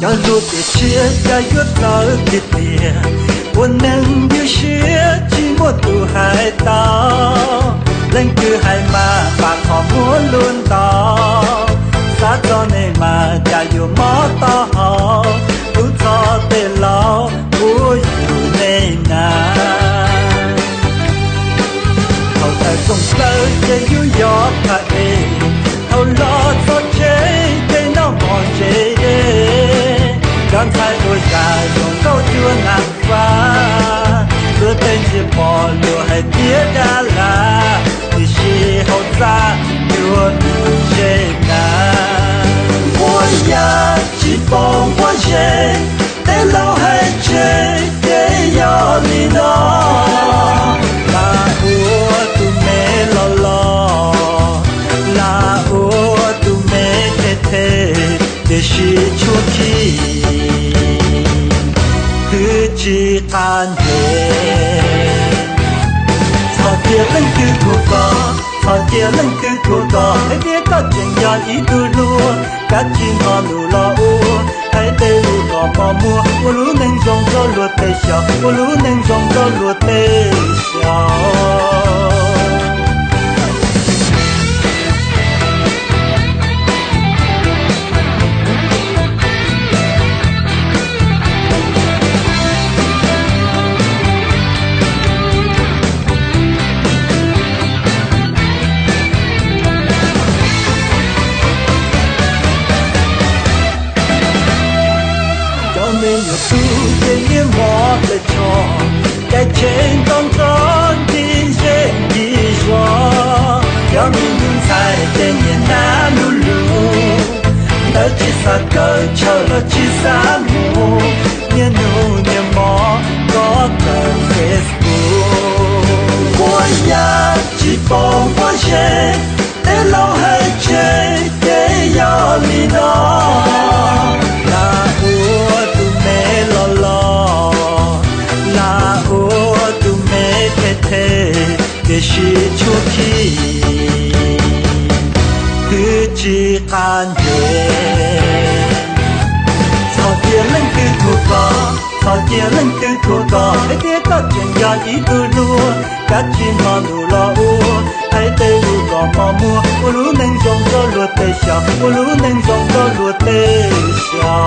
要路的切，要越早的别，我能有些寂寞都还到，人cứ hai mà bà khó muốn luôn đó, xa cho nên mà cha yêu mó to họ, tu cho tê lo, vui yêu nên na. Hậu ta không lỡ để yêu gió cả ê, hậu lo cho chế để nó mòn chế đê, con trai đôi già dùng câu chưa nặng phá, đưa tên chỉ bỏ lửa hay tía đã là, thì chỉ hậu ra đưa nữ chế na. Ôi ya chỉ bông hoa chế, để lâu hay chế, để yo li nó. La ua tu mê lo lo, la ua tu mê thế thế, để chỉ chua kỳ, cứ chỉ tan về. Thọ kia lên cứ thuộc có, thọ kia lên cứ thuộc có, hãy biết có chuyện nhỏ ý tu lúa, các chim họ lù lo u, hãy tê lù có mò mua, u lú nên rong cho lúa tê xào, u lú nên rong cho lúa tê xào. Mình yêu tu để yêu mò để cho cái trên con con tin sẽ đi qua, cho mình những sai để nhìn na lu lu, đã chỉ xa cờ cho là chỉ xa mù, nhớ nu nhớ mò có cờ Facebook. Ôi ya chỉ bông hoa chế, để lâu hay chế, để yo li nó. La ua tu mê lo lo, la ua tu mê thế thế, để chỉ chua kỳ, cứ chỉ tan về. Thọ kia lên cứ thuộc có, thọ kia lên cứ thuộc có, hãy biết có chuyện nhỏ ý tu lúa, các chim họ lù lo u, hãy tê lù có mò mua, u lú nên rong cho lúa tê xào, u lú nên rong cho lúa tê xào.